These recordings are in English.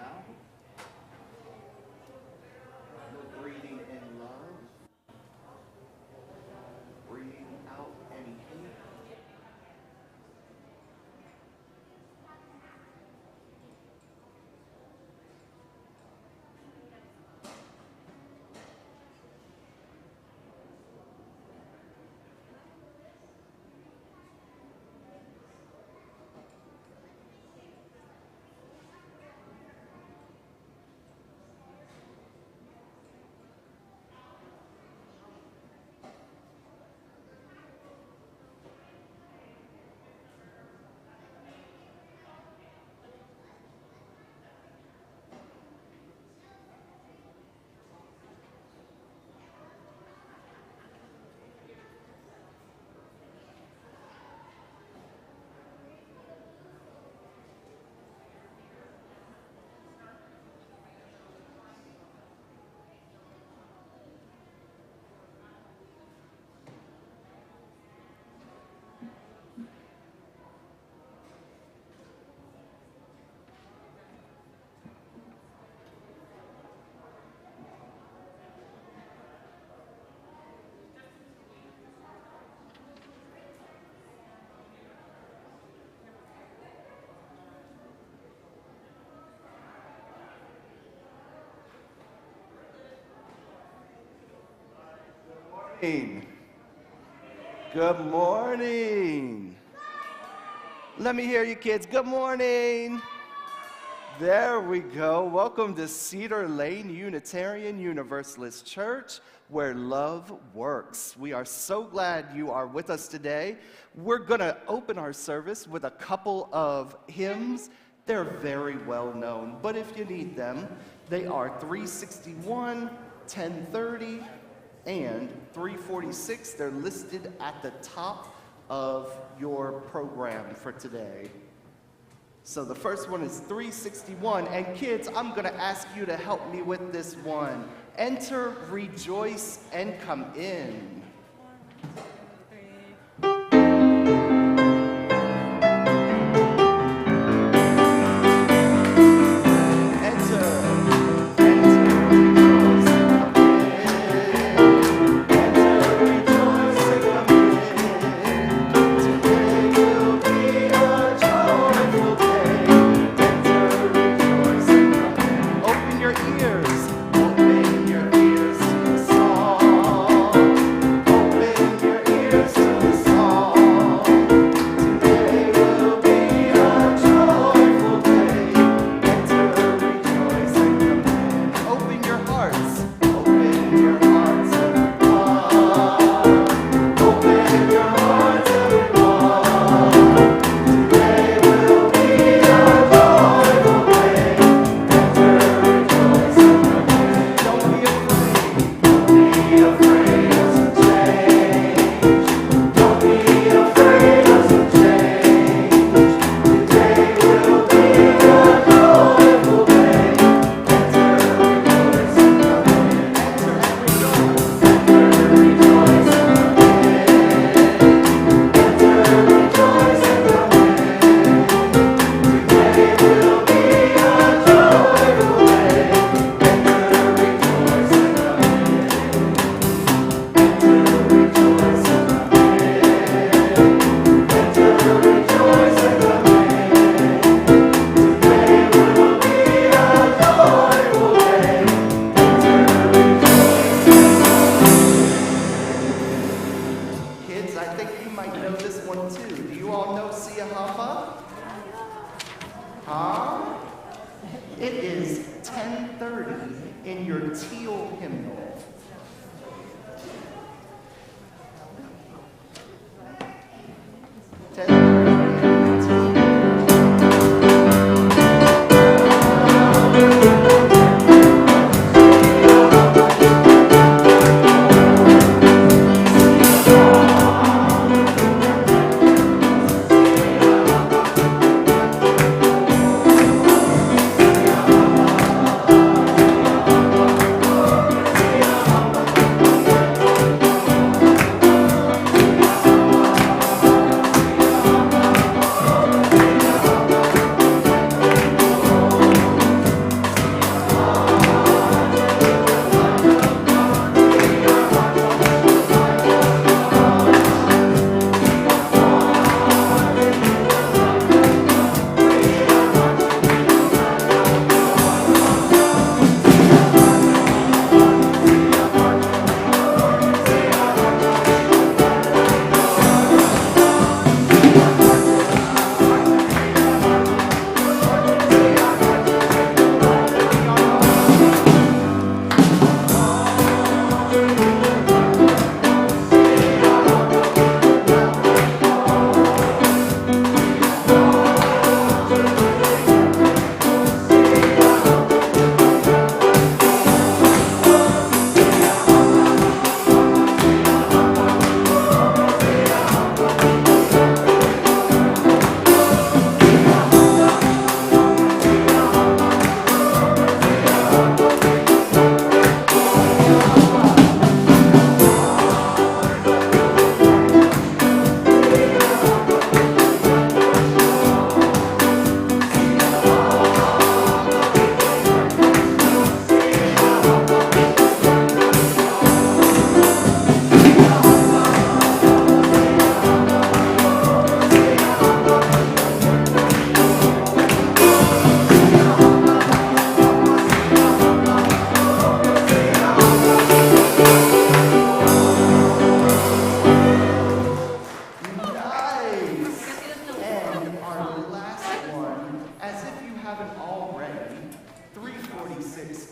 now. We're breathing in love. Breathing out any hate. Good morning. Let me hear you kids. Good morning. There we go. Welcome to Cedar Lane Unitarian Universalist Church, where love works. We are so glad you are with us today. We're going to open our service with a couple of hymns. They're very well known, but if you need them, they are 361, 1030, and 346. They're listed at the top of your program for today. So the first one is 361, and kids, I'm going to ask you to help me with this one. Enter, rejoice, and come in. Siyahamba? Huh? It is 10:30 in your teal hymnal. Yeah.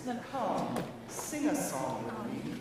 then come, sing a song with me.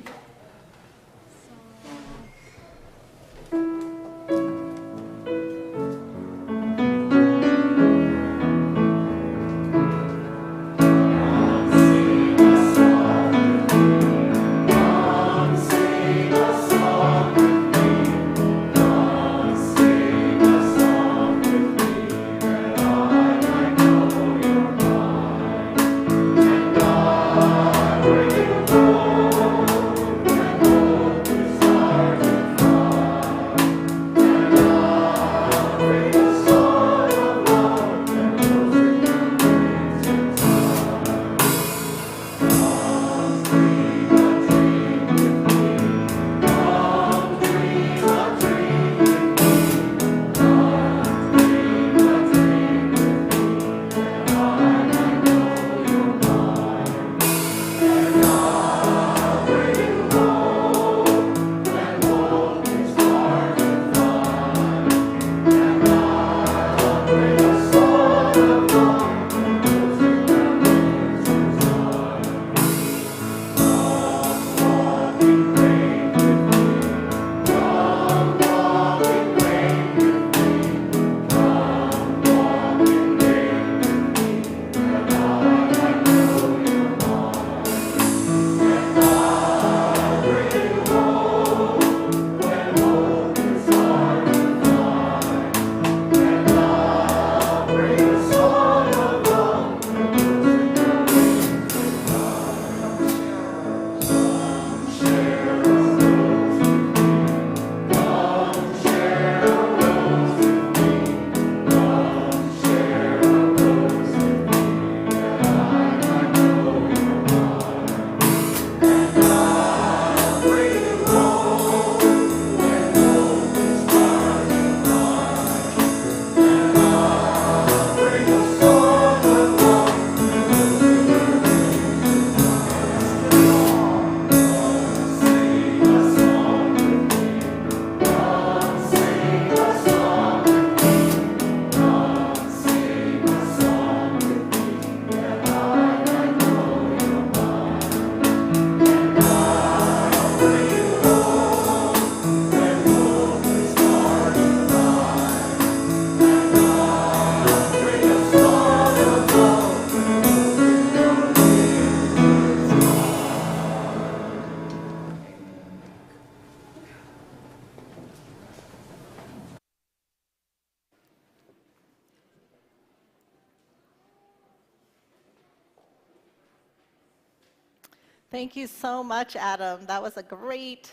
Thank you so much, Adam. That was a great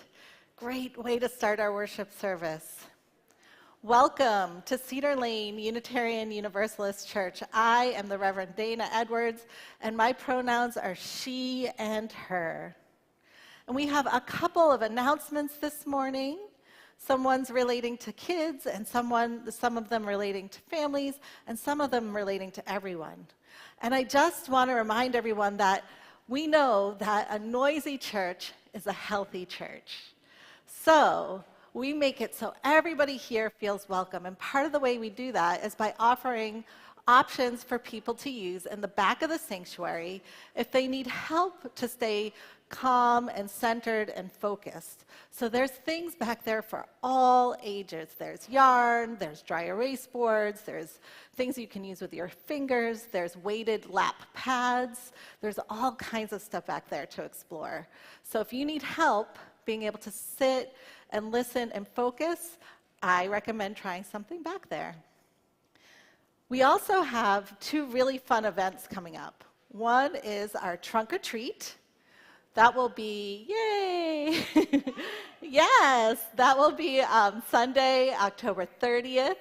way to start our worship service. Welcome to Cedar Lane Unitarian Universalist Church. I am the Reverend Dayna Edwards, and my pronouns are she and her. And we have a couple of announcements this morning. Someone's relating to kids, and some of them relating to families, and some of them relating to everyone. And I just want to remind everyone that we know that a noisy church is a healthy church. So we make it so everybody here feels welcome. And part of the way we do that is by offering options for people to use in the back of the sanctuary if they need help to stay calm and centered and focused. So there's things back there for all ages. There's yarn, there's dry erase boards, there's things you can use with your fingers, there's weighted lap pads, there's all kinds of stuff back there to explore. So if you need help being able to sit and listen and focus, I recommend trying something back there. We also have two really fun events coming up. One is our trunk or treat. That will be, yay! Yes, that will be Sunday, October 30th,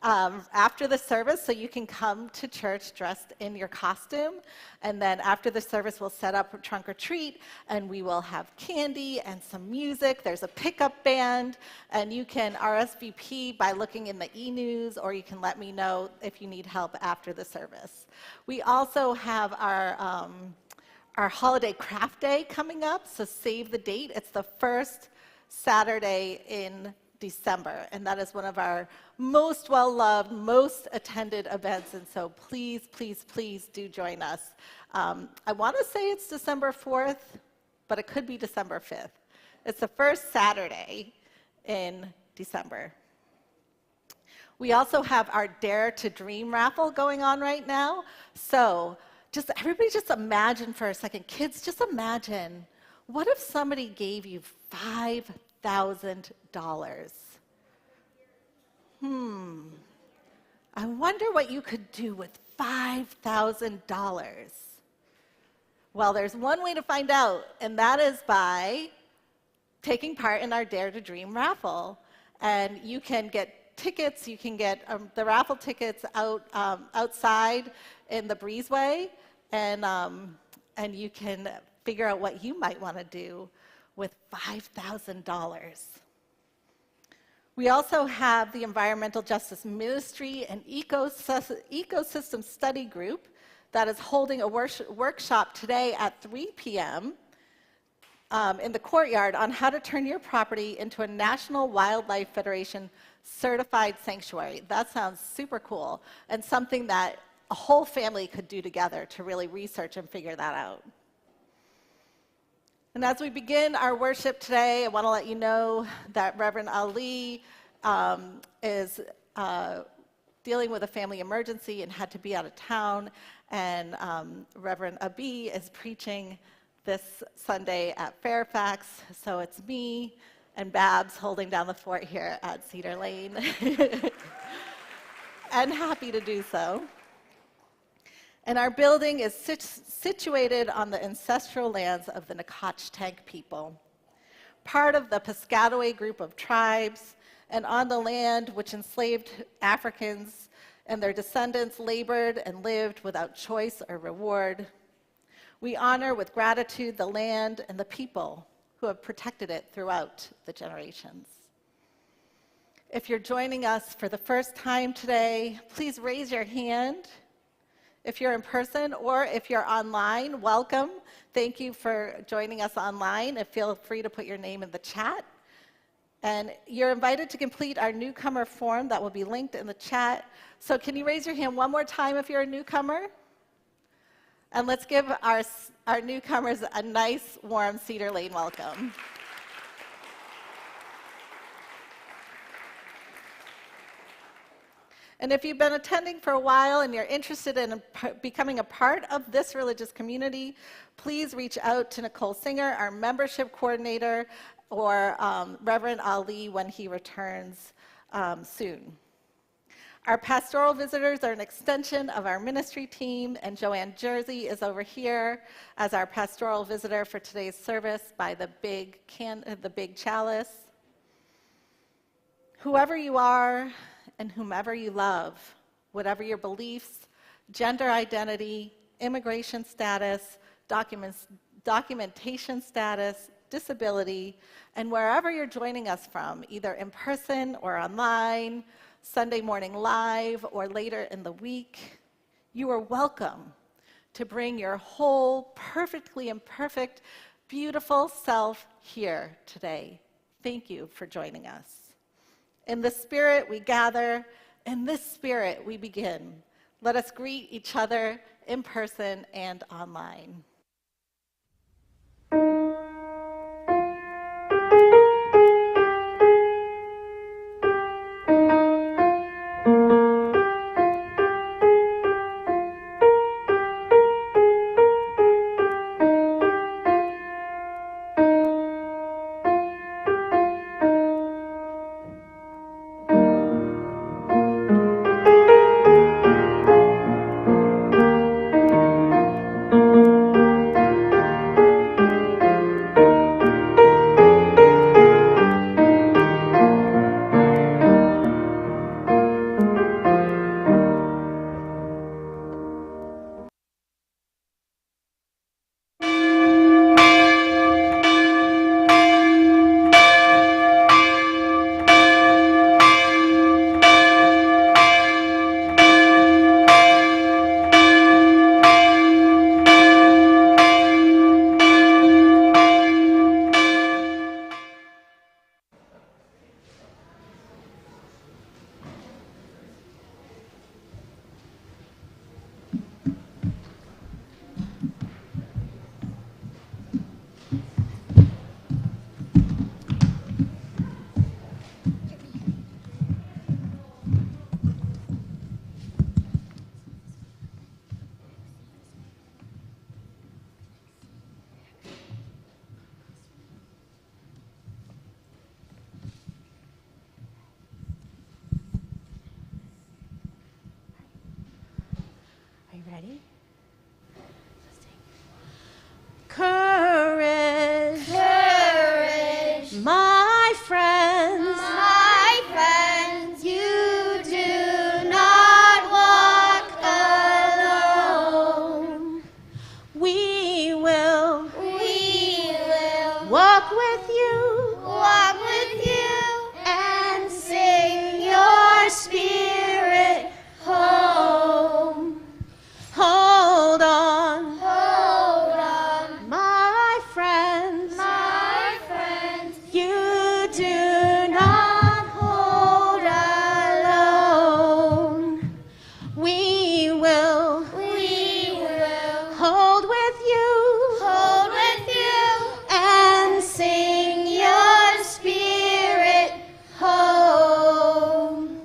after the service, so you can come to church dressed in your costume. And then after the service, we'll set up a trunk or treat, and we will have candy and some music. There's a pickup band, and you can RSVP by looking in the e-news, or you can let me know if you need help after the service. We also have our holiday craft day coming up, so save the date. It's the first Saturday in December, and that is one of our most well-loved, most attended events, and so please, please, please do join us. I want to say it's December 4th, but it could be December 5th. It's the first Saturday in December. We also have our Dare to Dream raffle going on right now. So everybody just imagine for a second, kids, just imagine, what if somebody gave you $5,000? I wonder what you could do with $5,000. Well, there's one way to find out, and that is by taking part in our Dare to Dream raffle. And you can get tickets, you can get the raffle tickets outside in the breezeway, and you can figure out what you might want to do with $5,000. We also have the Environmental Justice Ministry and Ecosystem Study Group that is holding a workshop today at 3 p.m. In the courtyard on how to turn your property into a National Wildlife Federation certified sanctuary. That sounds super cool, and something that a whole family could do together to really research and figure that out. And as we begin our worship today, I want to let you know that Reverend Ali is dealing with a family emergency and had to be out of town, and Reverend Abi is preaching this Sunday at Fairfax, so it's me and Babs holding down the fort here at Cedar Lane, and happy to do so. And our building is situated on the ancestral lands of the Nacotchtank people, part of the Piscataway group of tribes, and on the land which enslaved Africans and their descendants labored and lived without choice or reward. We honor with gratitude the land and the people who have protected it throughout the generations. If you're joining us for the first time today, please raise your hand. If you're in person or if you're online, welcome. Thank you for joining us online, and feel free to put your name in the chat. And you're invited to complete our newcomer form that will be linked in the chat. So can you raise your hand one more time if you're a newcomer? And let's give our newcomers a nice, warm Cedar Lane welcome. And if you've been attending for a while and you're interested in becoming a part of this religious community, please reach out to Nicole Singer, our membership coordinator, or Reverend Ali when he returns soon. Our pastoral visitors are an extension of our ministry team, and Joanne Jersey is over here as our pastoral visitor for today's service by the big chalice. Whoever you are and whomever you love, whatever your beliefs, gender identity, immigration status, documentation status, disability, and wherever you're joining us from, either in person or online, Sunday morning live, or later in the week, you are welcome to bring your whole, perfectly imperfect, beautiful self here today. Thank you for joining us. In the Spirit we gather, in this Spirit we begin. Let us greet each other in person and online. Ready? Courage, Courage, my friends, my friends, you do not walk alone. we will We will walk with you walk with you and sing your spirit home. hold on, Hold on, my friends. my friends, You do not hold alone. We will we will hold with you hold with you and sing your spirit home.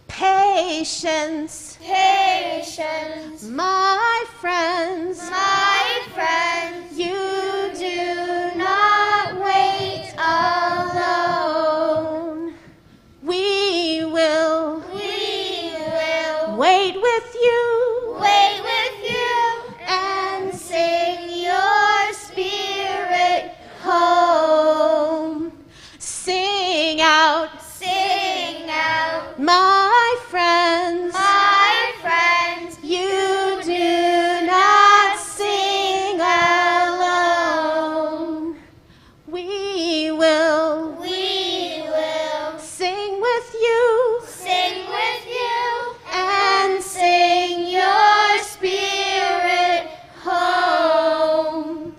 patience, Patience, my friends. my friends, You do not wait alone. we will We will wait with you wait with you and sing your spirit home. sing out, Sing out, my friends. my friends, You do not sing alone. We will we will sing with you sing with you and sing your spirit home.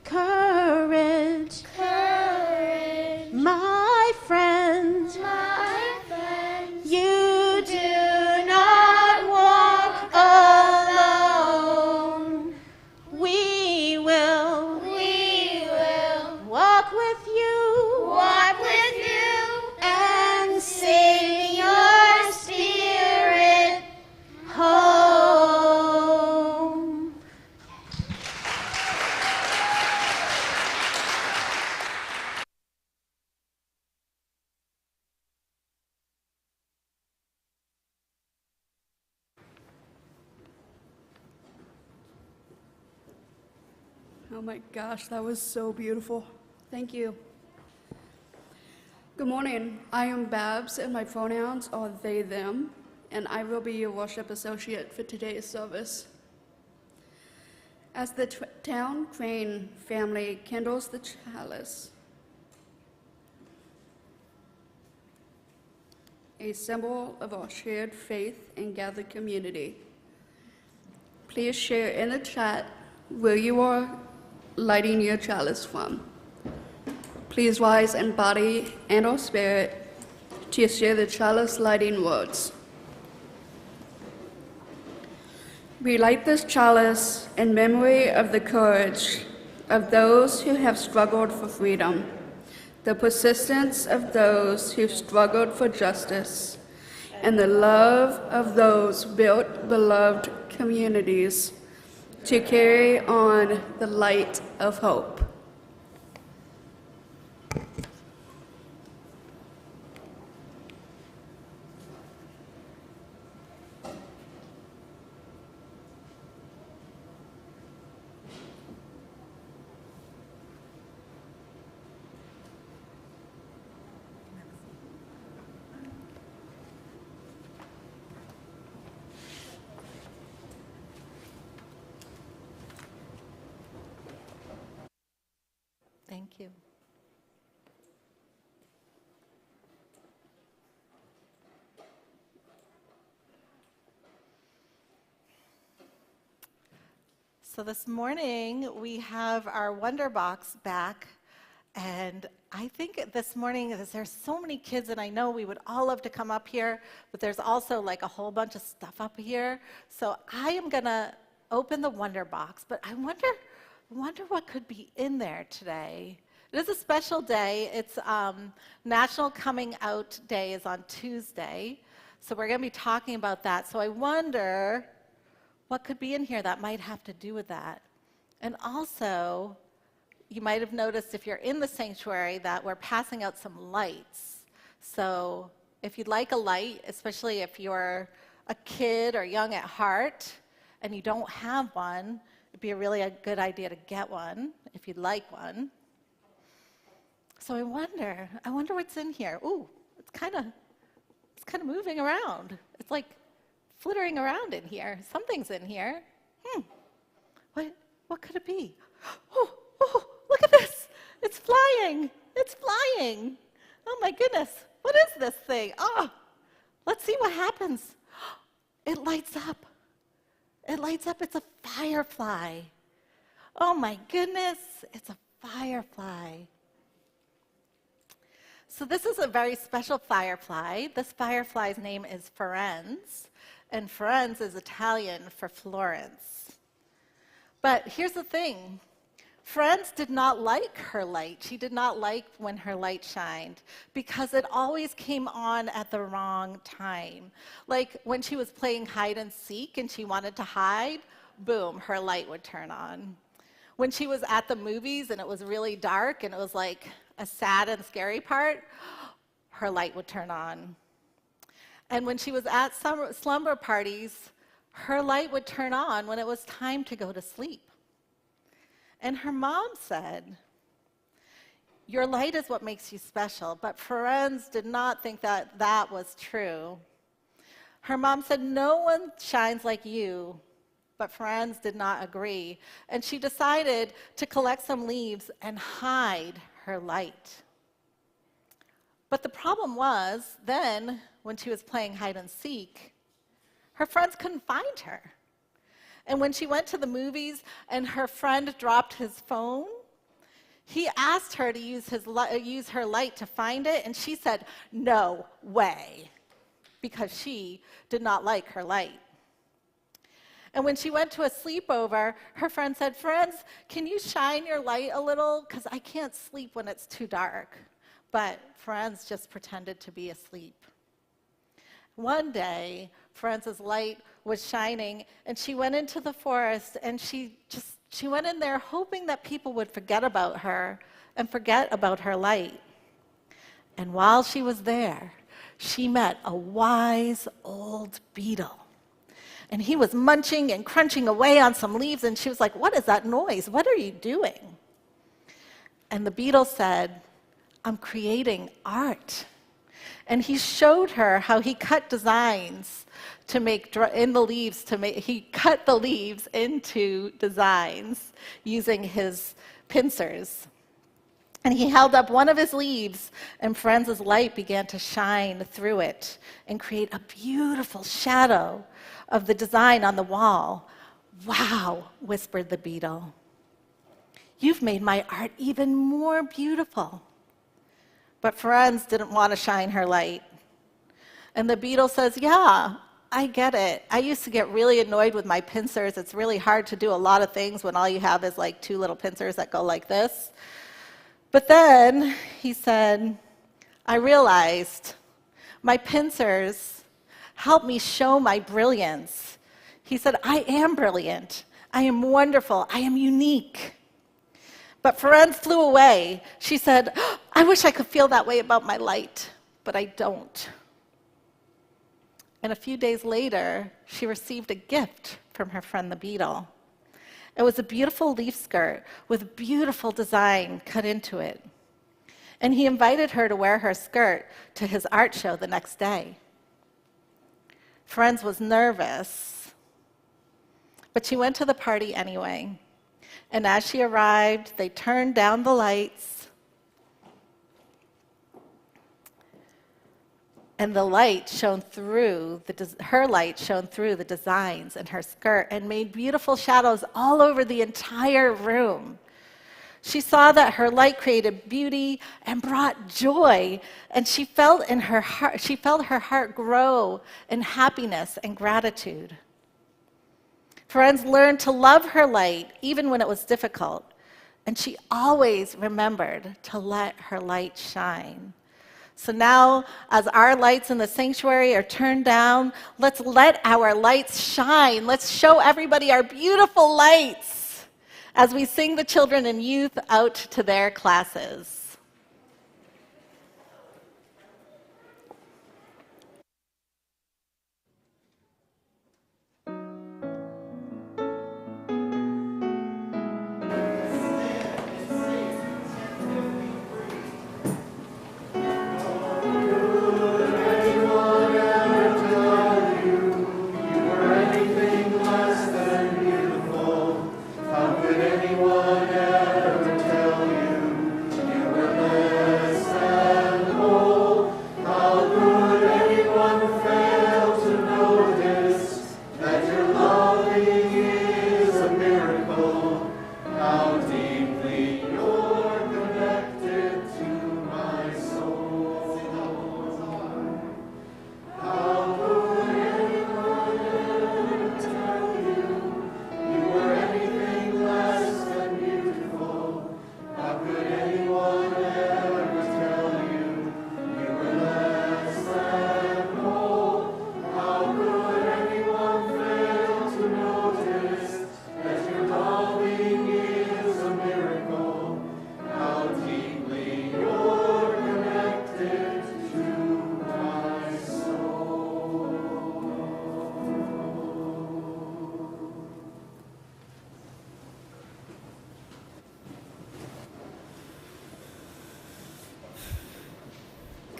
courage, Courage, my friends. my friends, You do not walk alone. We will we will walk with you walk with you and sing your spirit home. Oh my gosh, that was so beautiful. Thank you. Good morning. I am Babs, and my pronouns are they, them, and I will be your worship associate for today's service. As the town crane family kindles the chalice, a symbol of our shared faith and gathered community, please share in the chat where you are lighting your chalice from. Please rise in body and or spirit to share the chalice lighting words. We light this chalice in memory of the courage of those who have struggled for freedom, the persistence of those who've struggled for justice, and the love of those built beloved communities to carry on the light of hope. Thank you. So this morning we have our Wonder Box back, and I think this morning there's so many kids, and I know we would all love to come up here, but there's also like a whole bunch of stuff up here. So I am gonna open the Wonder Box, but I wonder what could be in there today. It is a special day. It's National Coming Out Day is on Tuesday, so we're gonna be talking about that. So I wonder what could be in here that might have to do with that. And also, you might have noticed if you're in the sanctuary that we're passing out some lights. So if you'd like a light, especially if you're a kid or young at heart, and you don't have one, it'd be a good idea to get one if you'd like one. So I wonder what's in here. Ooh, it's kind of moving around. It's like flittering around in here. Something's in here. What could it be? Oh, look at this. It's flying. It's flying. Oh my goodness. What is this thing? Oh, let's see what happens. It lights up. It lights up. It's a firefly. Oh my goodness. It's a firefly. So this is a very special firefly. This firefly's name is Firenze, and Firenze is Italian for Florence. But here's the thing. Firenze did not like her light. She did not like when her light shined because it always came on at the wrong time. Like when she was playing hide and seek and she wanted to hide, boom, her light would turn on. When she was at the movies and it was really dark and it was like a sad and scary part, her light would turn on. And when she was at slumber parties, her light would turn on when it was time to go to sleep. And her mom said, "Your light is what makes you special." But Firenze did not think that that was true. Her mom said, "No one shines like you." But Firenze did not agree. And she decided to collect some leaves and hide her light. But the problem was, then, when she was playing hide and seek, her friends couldn't find her. And when she went to the movies and her friend dropped his phone, he asked her to use her light to find it, and she said, "No way," because she did not like her light. And when she went to a sleepover, her friend said, "Friends, can you shine your light a little? Because I can't sleep when it's too dark." But Firenze just pretended to be asleep. One day, Firenze's light was shining, and she went into the forest, and she went in there hoping that people would forget about her and forget about her light. And while she was there, she met a wise old beetle. And he was munching and crunching away on some leaves, and she was like, "What is that noise? What are you doing?" And the beetle said, "I'm creating art." And he showed her how he cut designs to make he cut the leaves into designs using his pincers. And he held up one of his leaves, and Firenze's light began to shine through it and create a beautiful shadow of the design on the wall. "Wow," whispered the beetle. "You've made my art even more beautiful." But Firenze didn't want to shine her light. And the beetle says, "Yeah, I get it. I used to get really annoyed with my pincers. It's really hard to do a lot of things when all you have is like two little pincers that go like this. But then," he said, "I realized my pincers help me show my brilliance." He said, "I am brilliant. I am wonderful. I am unique." But Firenze flew away. She said, "I wish I could feel that way about my light, but I don't." And a few days later, she received a gift from her friend the beetle. It was a beautiful leaf skirt with beautiful design cut into it. And he invited her to wear her skirt to his art show the next day. Firenze was nervous, but she went to the party anyway. And as she arrived, they turned down the lights, and the light shone through, her light shone through the designs in her skirt and made beautiful shadows all over the entire room. She saw that her light created beauty and brought joy, and she felt her heart grow in happiness and gratitude. Firenze learned to love her light even when it was difficult, and she always remembered to let her light shine. So now, as our lights in the sanctuary are turned down, let's let our lights shine. Let's show everybody our beautiful lights as we sing the children and youth out to their classes.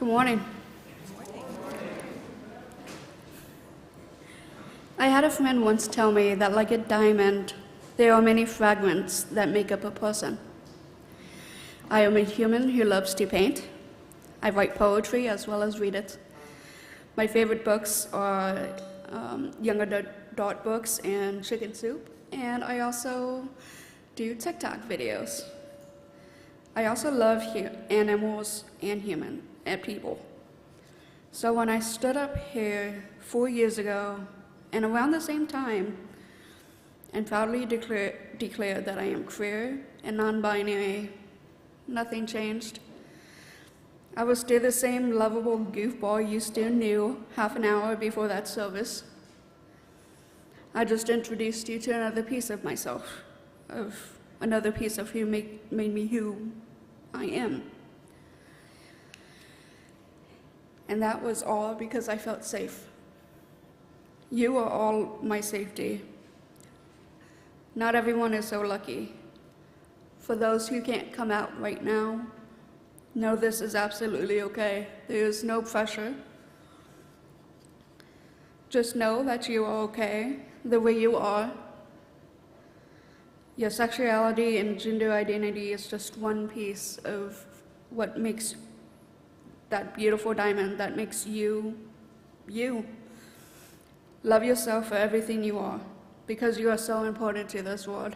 Good morning. I had a friend once tell me that like a diamond, there are many fragments that make up a person. I am a human who loves to paint. I write poetry as well as read it. My favorite books are young adult books and chicken soup, and I also do TikTok videos. I also love animals and people. So when I stood up here 4 years ago, and around the same time, and proudly declared that I am queer and non-binary, nothing changed. I was still the same lovable goofball you still knew half an hour before that service. I just introduced you to another piece of myself, of another piece of who made me who I am. And that was all because I felt safe. You are all my safety. Not everyone is so lucky. For those who can't come out right now, know this is absolutely okay. There is no pressure. Just know that you are okay the way you are. Your sexuality and gender identity is just one piece of what makes that beautiful diamond that makes you, you. Love yourself for everything you are, because you are so important to this world.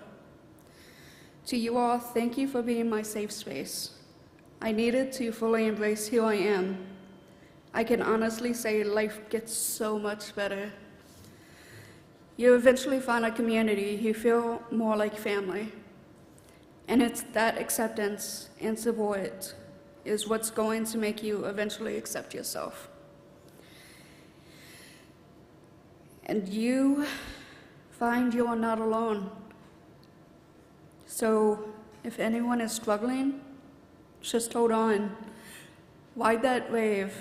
To you all, thank you for being my safe space. I needed to fully embrace who I am. I can honestly say life gets so much better. You eventually find a community who feel more like family. And it's that acceptance and support is what's going to make you eventually accept yourself. And you find you are not alone. So if anyone is struggling, just hold on. Ride that wave,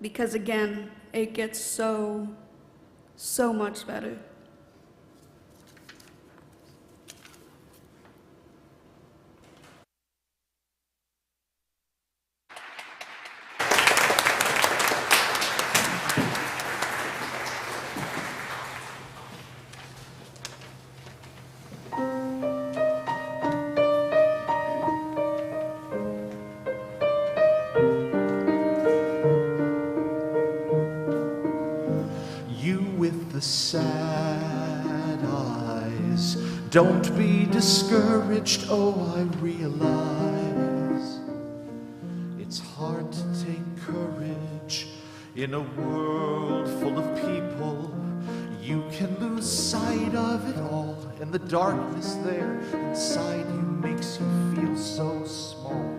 because again, it gets so much better. The sad eyes, don't be discouraged, oh I realize it's hard to take courage in a world full of people. You can lose sight of it all, and the darkness there inside you makes you feel so small.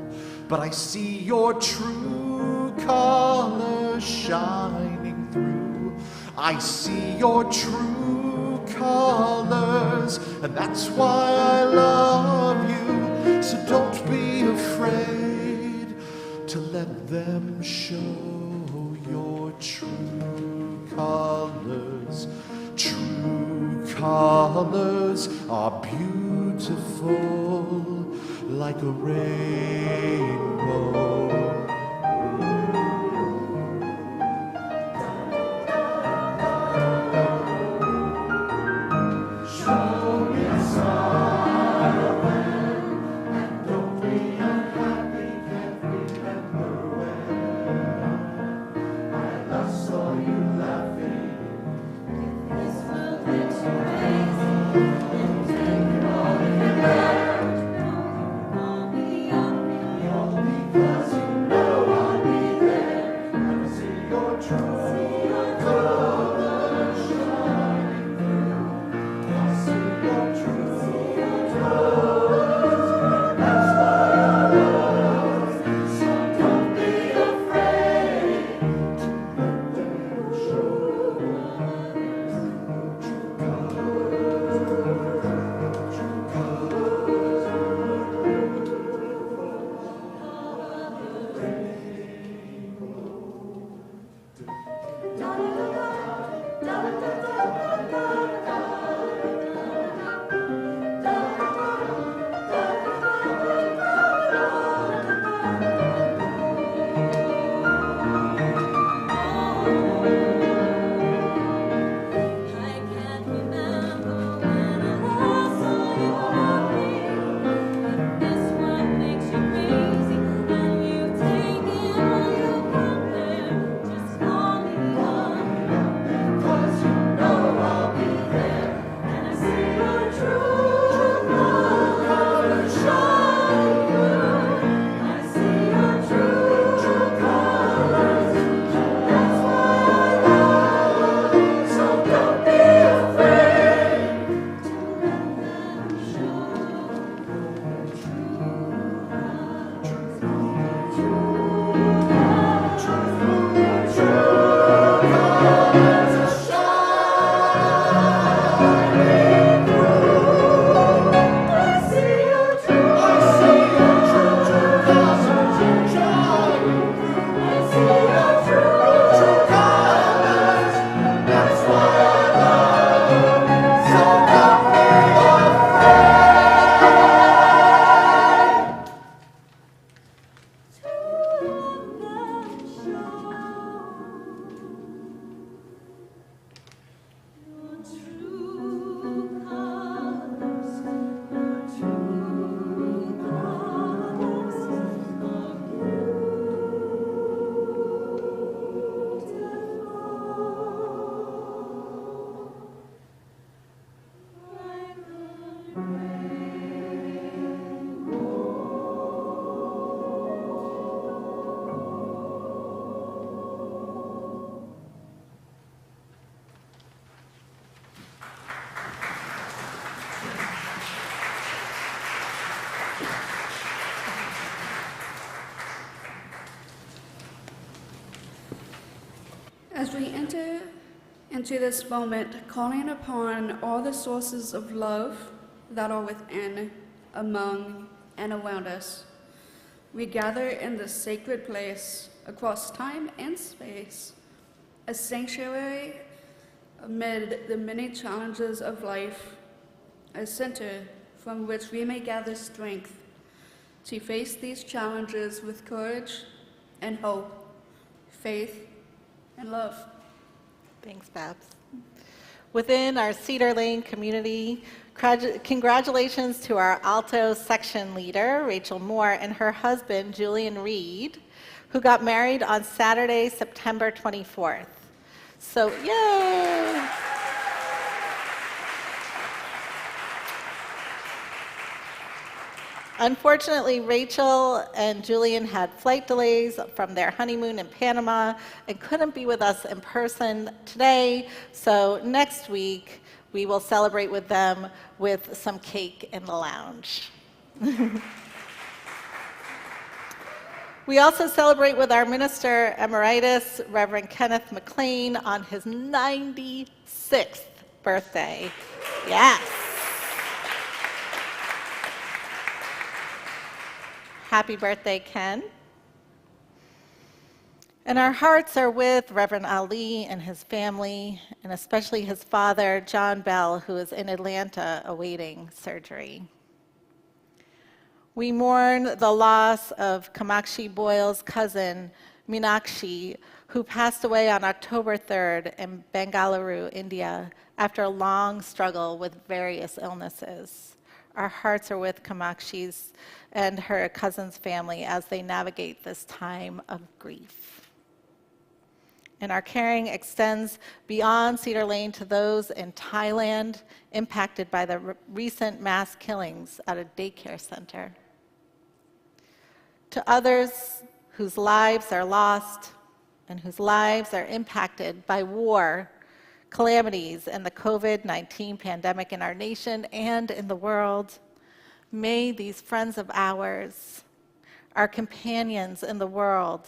But I see your true colors shining through. I see your true colors, and that's why I love you. So don't be afraid to let them show your true colors. True colors are beautiful like a rainbow. Because you As we enter into this moment, calling upon all the sources of love that are within, among, and around us, we gather in this sacred place across time and space, a sanctuary amid the many challenges of life, a center from which we may gather strength to face these challenges with courage and hope, faith, and love. Thanks, Babs. Within our Cedar Lane community, congratulations to our alto section leader, Rachel Moore, and her husband, Julian Reed, who got married on Saturday, September 24th. So, yay! Unfortunately, Rachel and Julian had flight delays from their honeymoon in Panama and couldn't be with us in person today, so next week we will celebrate with them with some cake in the lounge. We also celebrate with our minister emeritus, Reverend Kenneth McLean, on his 96th birthday. Yes. Happy birthday, Ken. And our hearts are with Reverend Ali and his family, and especially his father, John Bell, who is in Atlanta awaiting surgery. We mourn the loss of Kamakshi Boyle's cousin, Meenakshi, who passed away on October 3rd in Bengaluru, India, after a long struggle with various illnesses. Our hearts are with Kamakshi's and her cousin's family as they navigate this time of grief. And our caring extends beyond Cedar Lane to those in Thailand impacted by the recent mass killings at a daycare center. To others whose lives are lost and whose lives are impacted by war, calamities, and the COVID-19 pandemic in our nation and in the world, may these friends of ours, our companions in the world,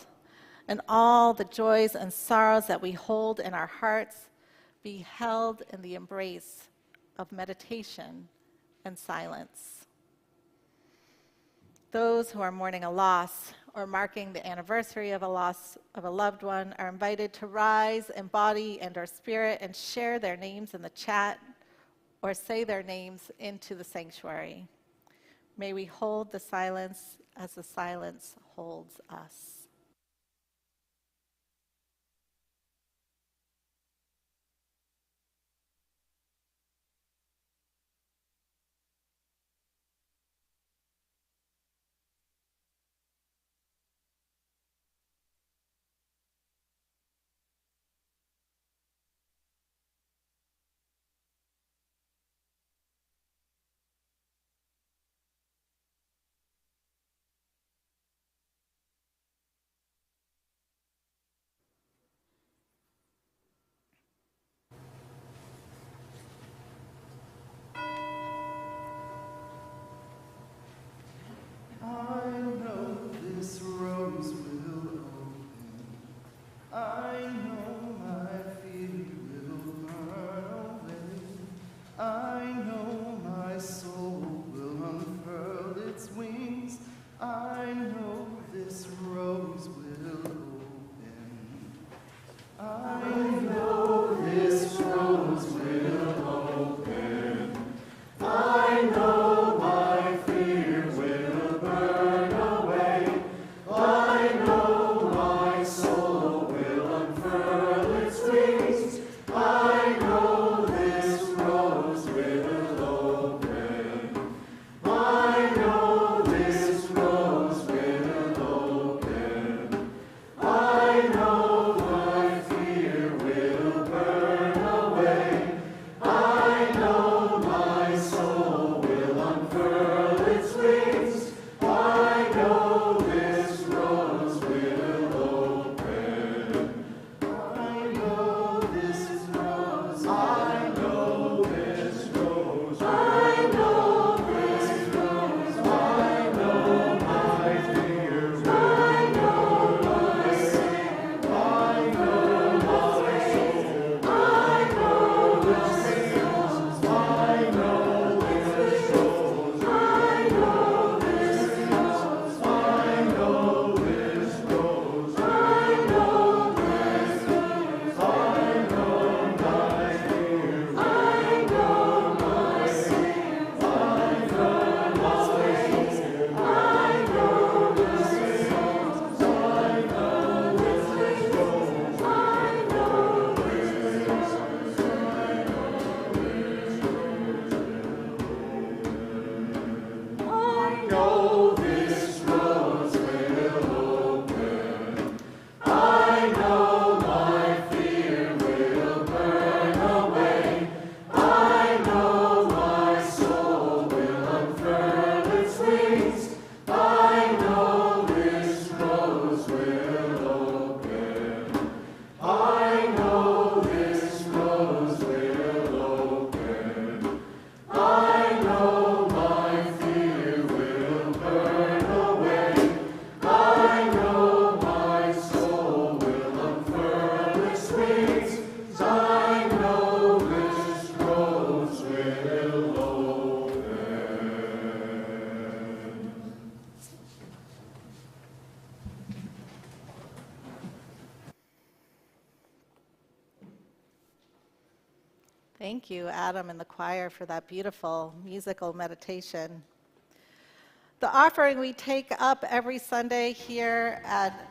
and all the joys and sorrows that we hold in our hearts be held in the embrace of meditation and silence. Those who are mourning a loss or marking the anniversary of a loss of a loved one are invited to rise in body and or spirit and share their names in the chat or say their names into the sanctuary. May we hold the silence as the silence holds us. I Thank you, Adam and the choir, for that beautiful musical meditation. The offering we take up every Sunday here at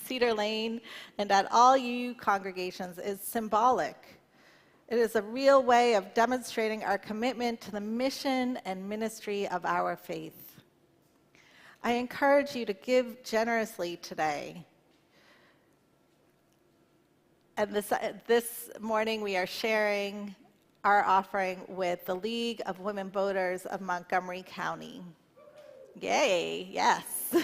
Cedar Lane and at all you congregations is symbolic. It is a real way of demonstrating our commitment to the mission and ministry of our faith. I encourage you to give generously today. And this morning we are sharing our offering with the League of Women Voters of Montgomery County. Yay, yes.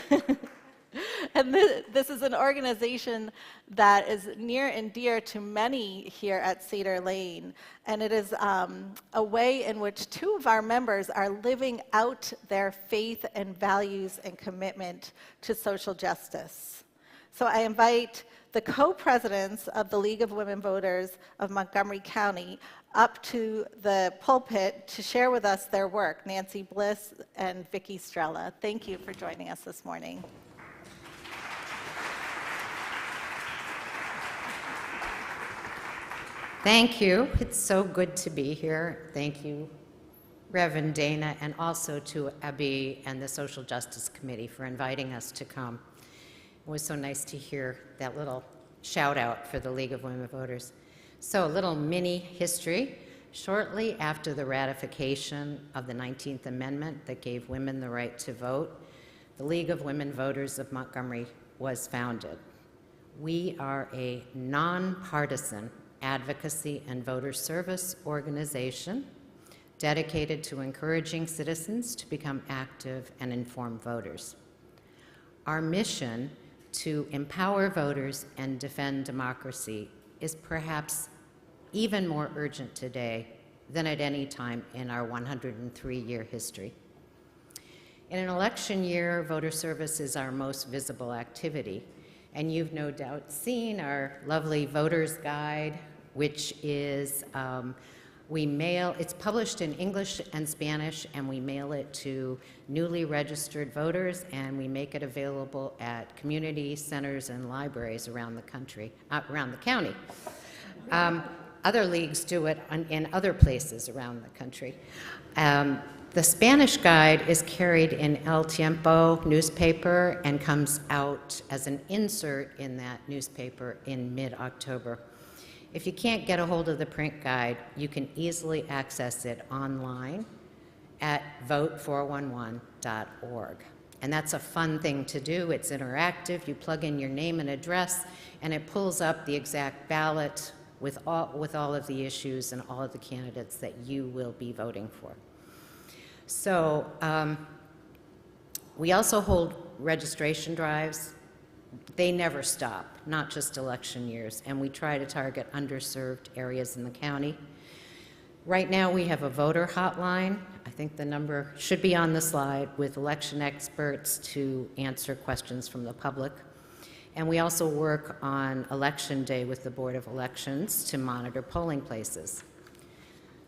And this is an organization that is near and dear to many here at Cedar Lane. And it is a way in which two of our members are living out their faith and values and commitment to social justice. So I invite the co-presidents of the League of Women Voters of Montgomery County up to the pulpit to share with us their work, Nancy Bliss and Vicki Strella. Thank you for joining us this morning. Thank you. It's so good to be here. Thank you, Reverend Dayna, and also to Abby and the Social Justice Committee for inviting us to come. It was so nice to hear that little shout out for the League of Women Voters. So a little mini history. Shortly after the ratification of the 19th Amendment that gave women the right to vote, the League of Women Voters of Montgomery was founded. We are a nonpartisan advocacy and voter service organization dedicated to encouraging citizens to become active and informed voters. Our mission to empower voters and defend democracy is perhaps even more urgent today than at any time in our 103-year history. In an election year, voter service is our most visible activity, and you've no doubt seen our lovely voter's guide, which is it's published in English and Spanish, and we mail it to newly registered voters, and we make it available at community centers and libraries around the country, around the county. Other leagues do it in other places around the country. The Spanish guide is carried in El Tiempo newspaper and comes out as an insert in that newspaper in mid-October. If you can't get a hold of the print guide, you can easily access it online at vote411.org. And that's a fun thing to do. It's interactive. You plug in your name and address, and it pulls up the exact ballot with all of the issues and all of the candidates that you will be voting for. So we also hold registration drives. They never stop, not just election years, and we try to target underserved areas in the county. Right now we have a voter hotline. I think the number should be on the slide, with election experts to answer questions from the public. And we also work on Election Day with the Board of Elections to monitor polling places.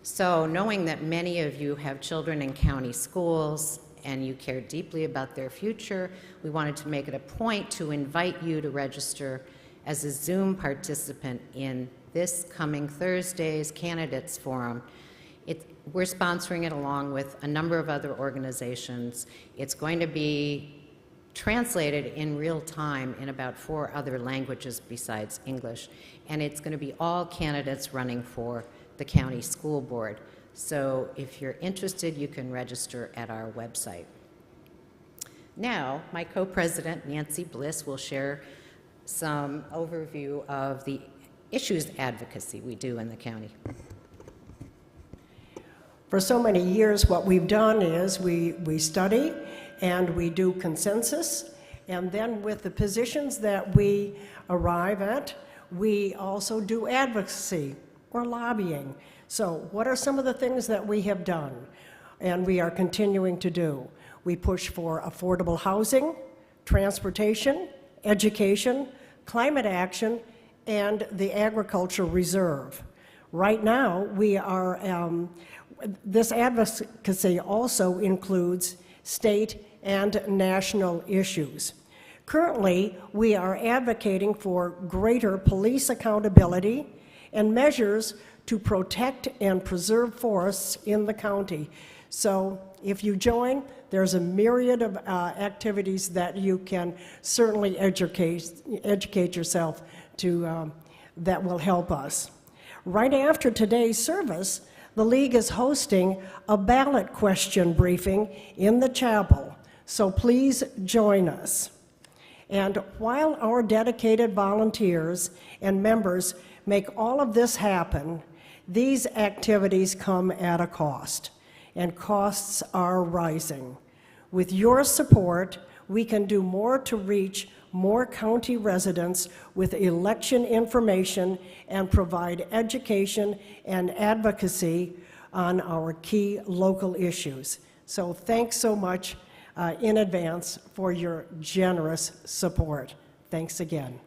So knowing that many of you have children in county schools and you care deeply about their future, we wanted to make it a point to invite you to register as a Zoom participant in this coming Thursday's Candidates Forum. We're sponsoring it along with a number of other organizations. It's going to be translated in real time in about 4 other languages besides English, and it's going to be all candidates running for the county school board. So if you're interested, you can register at our website. Now, my co-president, Nancy Bliss, will share some overview of the issues advocacy we do in the county. For so many years, what we've done is we study and we do consensus, and then with the positions that we arrive at, we also do advocacy or lobbying. So what are some of the things that we have done and we are continuing to do? We push for affordable housing, transportation, education, climate action, and the agriculture reserve. Right now, we are, this advocacy also includes state and national issues. Currently, we are advocating for greater police accountability and measures to protect and preserve forests in the county. So if you join, there's a myriad of activities that you can certainly educate yourself to that will help us. Right after today's service, the League is hosting a ballot question briefing in the chapel, so please join us. And while our dedicated volunteers and members make all of this happen, these activities come at a cost, and costs are rising. With your support, we can do more to reach more county residents with election information and provide education and advocacy on our key local issues. So thanks so much in advance for your generous support. Thanks again.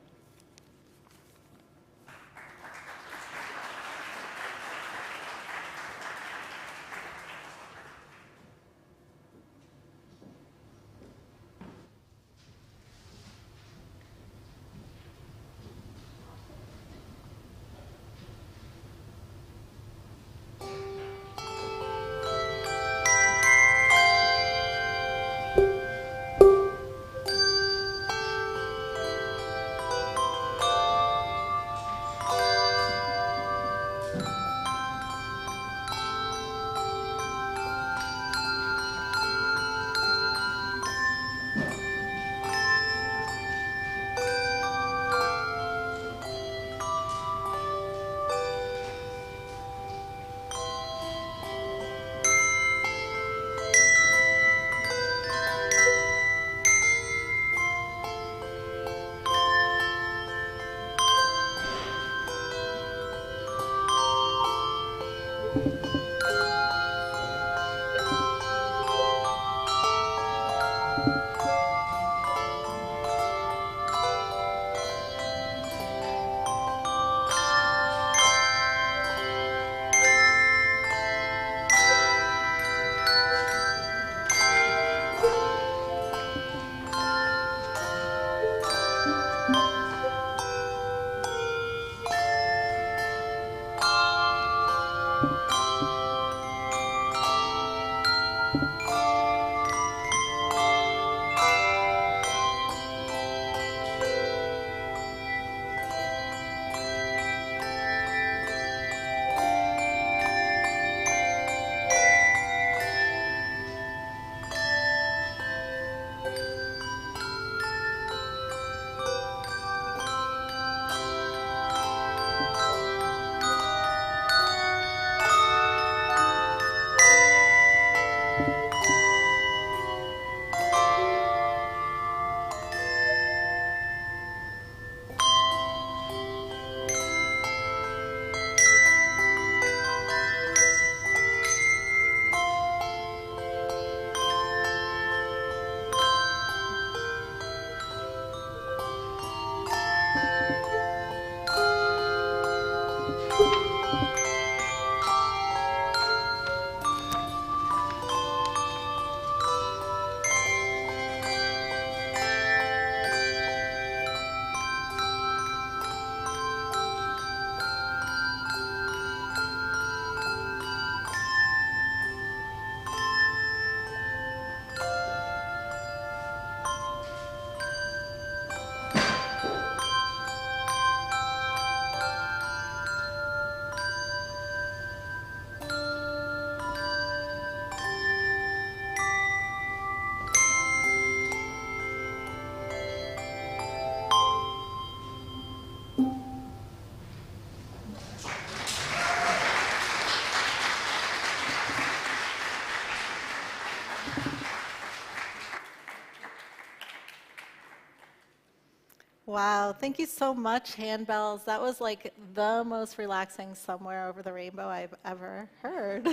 Wow, thank you so much, handbells. That was like the most relaxing Somewhere Over the Rainbow I've ever heard.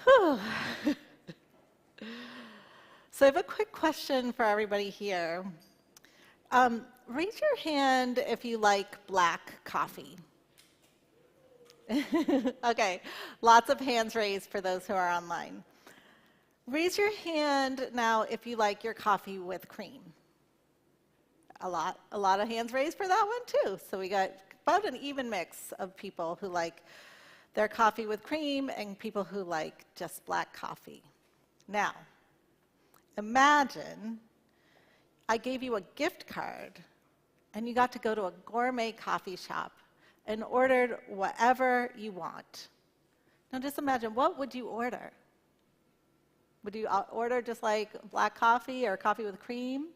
Whew. So I have a quick question for everybody here. Raise your hand if you like black coffee. Okay, lots of hands raised for those who are online. Raise your hand now if you like your coffee with cream. A lot of hands raised for that one too. So we got about an even mix of people who like their coffee with cream and people who like just black coffee. Now, imagine I gave you a gift card and you got to go to a gourmet coffee shop and ordered whatever you want. Now just imagine, what would you order? Would you order just like black coffee or coffee with cream?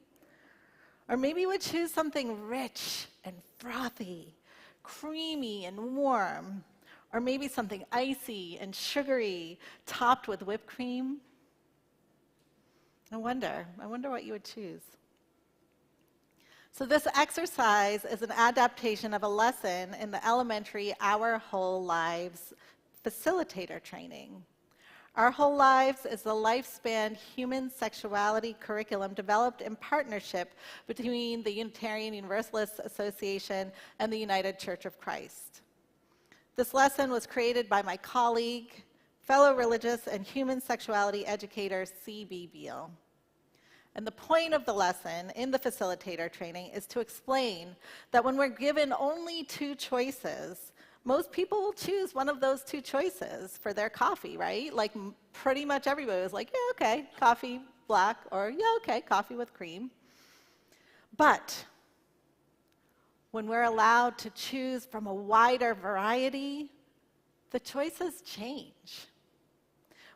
Or maybe you would choose something rich and frothy, creamy and warm. Or maybe something icy and sugary, topped with whipped cream. I wonder what you would choose. So this exercise is an adaptation of a lesson in the elementary Our Whole Lives facilitator training. Our Whole Lives is the lifespan human sexuality curriculum developed in partnership between the Unitarian Universalist Association and the United Church of Christ. This lesson was created by my colleague, fellow religious and human sexuality educator, C.B. Beale. And the point of the lesson in the facilitator training is to explain that when we're given only two choices, most people will choose one of those two choices for their coffee, right? Like pretty much everybody was like, yeah, okay, coffee black, or yeah, okay, coffee with cream. But when we're allowed to choose from a wider variety, the choices change.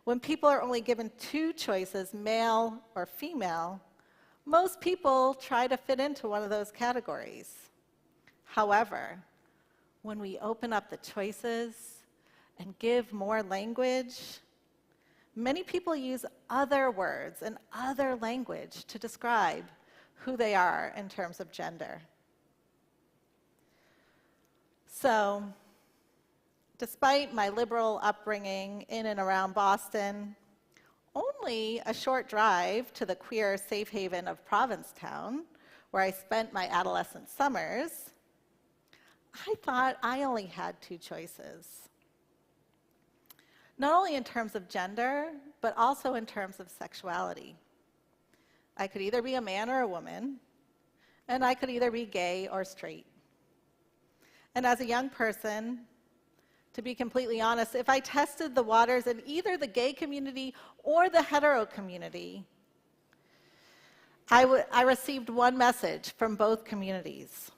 When people are only given two choices, male or female, most people try to fit into one of those categories. However, when we open up the choices and give more language, many people use other words and other language to describe who they are in terms of gender. So, despite my liberal upbringing in and around Boston, only a short drive to the queer safe haven of Provincetown, where I spent my adolescent summers, I thought I only had two choices. Not only in terms of gender, but also in terms of sexuality. I could either be a man or a woman, and I could either be gay or straight. And as a young person, to be completely honest, if I tested the waters in either the gay community or the hetero community, I received one message from both communities.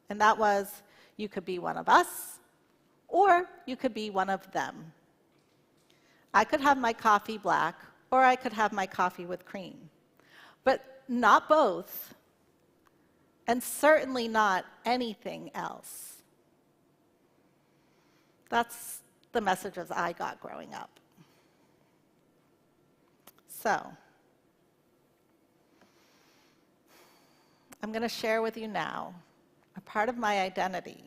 And that was, you could be one of us, or you could be one of them. I could have my coffee black, or I could have my coffee with cream. But not both, and certainly not anything else. That's the messages I got growing up. So, I'm going to share with you now a part of my identity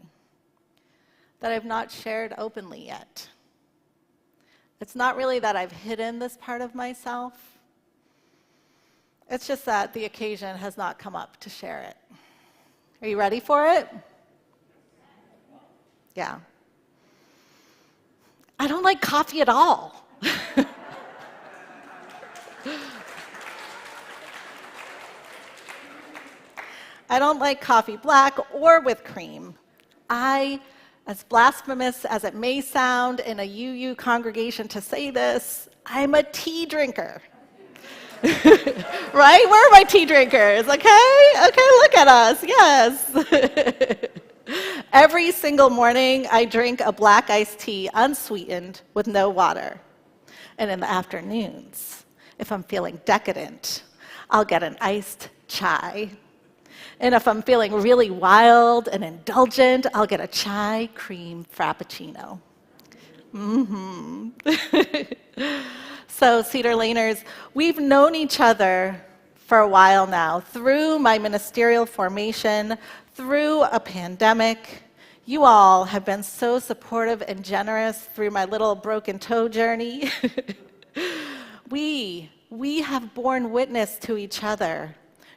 that I've not shared openly yet. It's not really that I've hidden this part of myself. It's just that the occasion has not come up to share it. Are you ready for it? Yeah. I don't like coffee at all. I don't like coffee black or with cream. As blasphemous as it may sound in a UU congregation to say this, I'm a tea drinker. Right? Where are my tea drinkers? Okay, look at us, yes. Every single morning, I drink a black iced tea, unsweetened, with no water. And in the afternoons, if I'm feeling decadent, I'll get an iced chai. And if I'm feeling really wild and indulgent, I'll get a chai cream frappuccino. So, Cedar Laners, we've known each other for a while now, through my ministerial formation, through a pandemic. You all have been so supportive and generous through my little broken toe journey. We have borne witness to each other,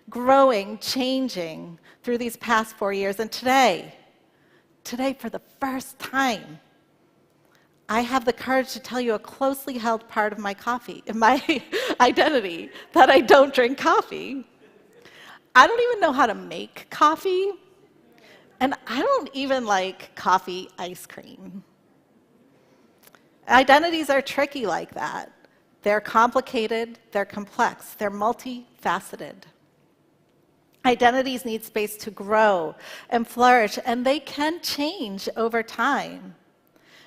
growing, changing through these past 4 years. And today, for the first time, I have the courage to tell you a closely held part of my identity, that I don't drink coffee. I don't even know how to make coffee. And I don't even like coffee ice cream. Identities are tricky like that. They're complicated, they're complex, they're multifaceted. Identities need space to grow and flourish, and they can change over time.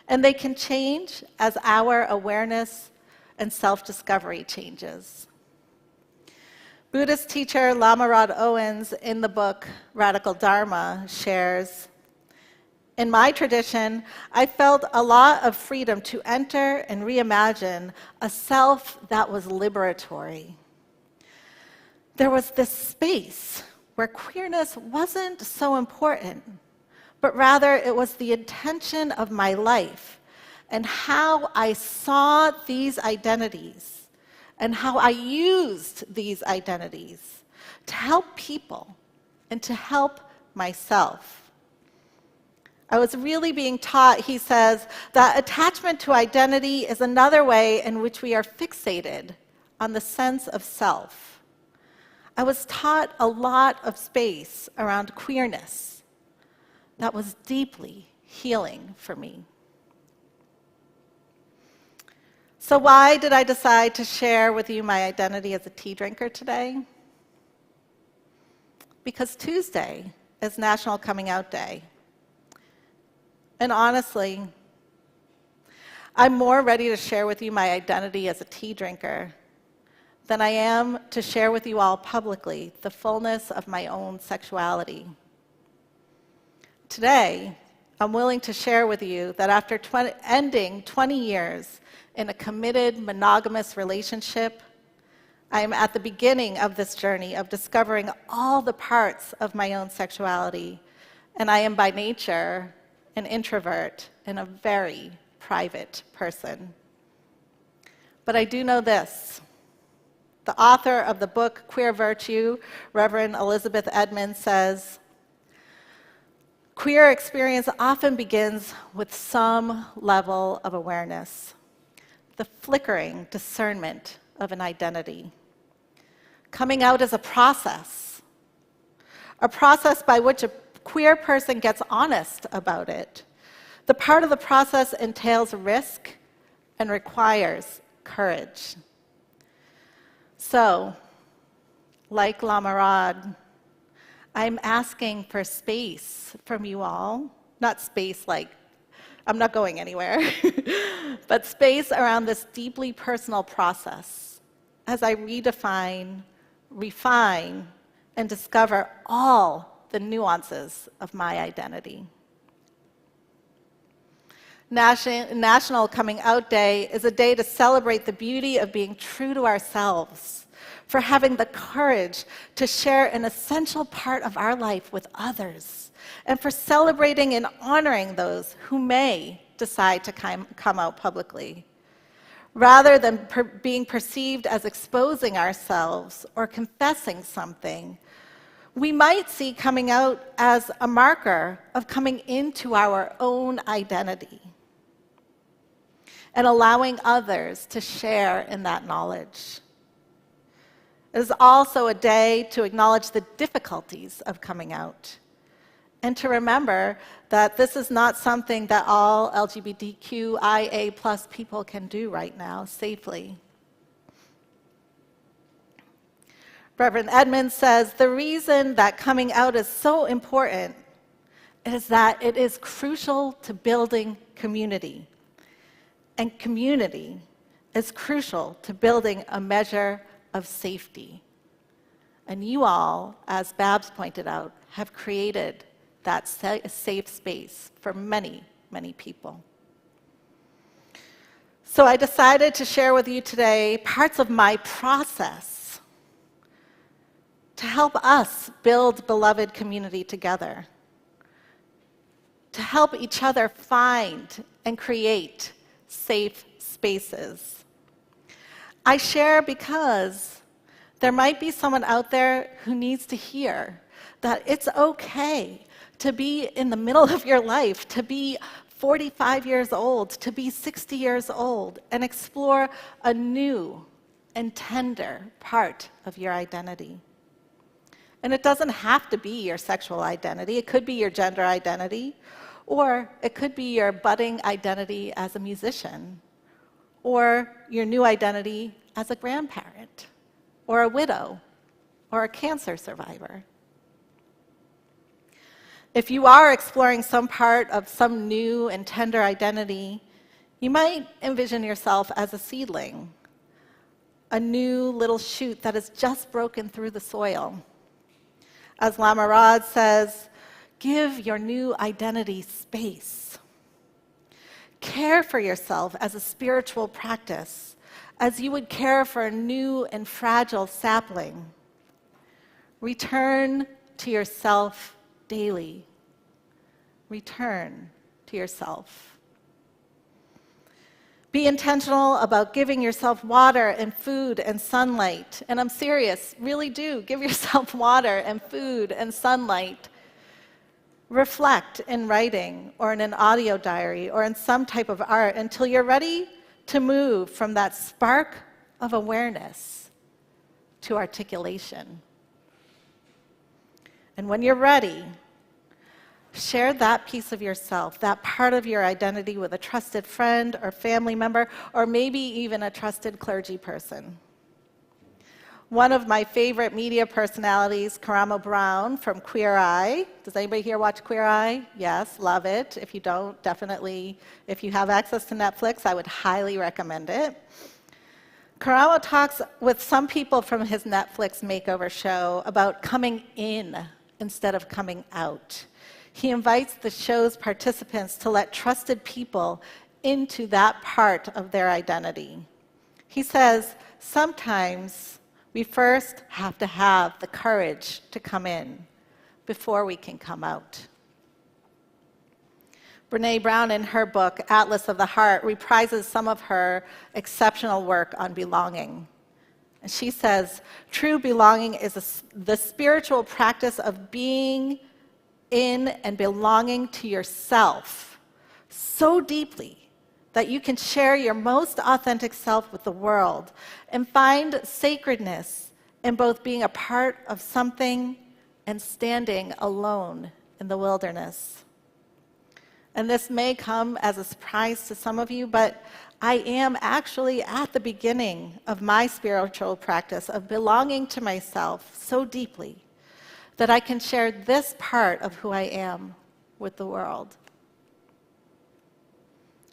And they can change as our awareness and self-discovery changes. Buddhist teacher Lama Rod Owens, in the book Radical Dharma, shares, "In my tradition, I felt a lot of freedom to enter and reimagine a self that was liberatory. There was this space where queerness wasn't so important, but rather it was the intention of my life and how I saw these identities and how I used these identities to help people and to help myself. I was really being taught," he says, "that attachment to identity is another way in which we are fixated on the sense of self. I was taught a lot of space around queerness that was deeply healing for me." So why did I decide to share with you my identity as a tea drinker today? Because Tuesday is National Coming Out Day. And honestly, I'm more ready to share with you my identity as a tea drinker than I am to share with you all publicly the fullness of my own sexuality. Today, I'm willing to share with you that after ending 20 years in a committed, monogamous relationship, I am at the beginning of this journey of discovering all the parts of my own sexuality, and I am by nature an introvert and a very private person. But I do know this. The author of the book Queer Virtue, Reverend Elizabeth Edmonds, says, "Queer experience often begins with some level of awareness, the flickering discernment of an identity. Coming out is a process by which a queer person gets honest about it. The part of the process entails risk and requires courage." So, like Lama Rod, I'm asking for space from you all. Not space like, I'm not going anywhere, but space around this deeply personal process as I redefine, refine, and discover all the nuances of my identity. National Coming Out Day is a day to celebrate the beauty of being true to ourselves, for having the courage to share an essential part of our life with others, and for celebrating and honoring those who may decide to come out publicly. Rather than being perceived as exposing ourselves or confessing something, we might see coming out as a marker of coming into our own identity and allowing others to share in that knowledge. It is also a day to acknowledge the difficulties of coming out and to remember that this is not something that all LGBTQIA+ people can do right now safely. Reverend Edmonds says, "The reason that coming out is so important is that it is crucial to building community. And community is crucial to building a measure of safety. And you all, as Babs pointed out, have created that safe space for many, many people." So I decided to share with you today parts of my process to help us build beloved community together, to help each other find and create safe spaces. I share because there might be someone out there who needs to hear that it's okay to be in the middle of your life, to be 45 years old, to be 60 years old, and explore a new and tender part of your identity. And it doesn't have to be your sexual identity. It could be your gender identity, or it could be your budding identity as a musician, or your new identity as a grandparent, or a widow, or a cancer survivor. If you are exploring some part of some new and tender identity, you might envision yourself as a seedling, a new little shoot that has just broken through the soil. As Lama Rod says, give your new identity space. Care for yourself as a spiritual practice, as you would care for a new and fragile sapling. Return to yourself daily. Return to yourself. Be intentional about giving yourself water and food and sunlight. And I'm serious, really do. Give yourself water and food and sunlight. Reflect in writing or in an audio diary or in some type of art until you're ready to move from that spark of awareness to articulation. And when you're ready, share that piece of yourself, that part of your identity with a trusted friend or family member, or maybe even a trusted clergy person. One of my favorite media personalities, Karamo Brown from Queer Eye. Does anybody here watch Queer Eye? Yes, love it. If you don't, definitely, if you have access to Netflix, I would highly recommend it. Karamo talks with some people from his Netflix makeover show about coming in instead of coming out. He invites the show's participants to let trusted people into that part of their identity. He says, sometimes we first have to have the courage to come in before we can come out. Brené Brown, in her book, Atlas of the Heart, reprises some of her exceptional work on belonging. And she says, true belonging is the spiritual practice of being in and belonging to yourself so deeply that you can share your most authentic self with the world and find sacredness in both being a part of something and standing alone in the wilderness. And this may come as a surprise to some of you, but I am actually at the beginning of my spiritual practice of belonging to myself so deeply that I can share this part of who I am with the world.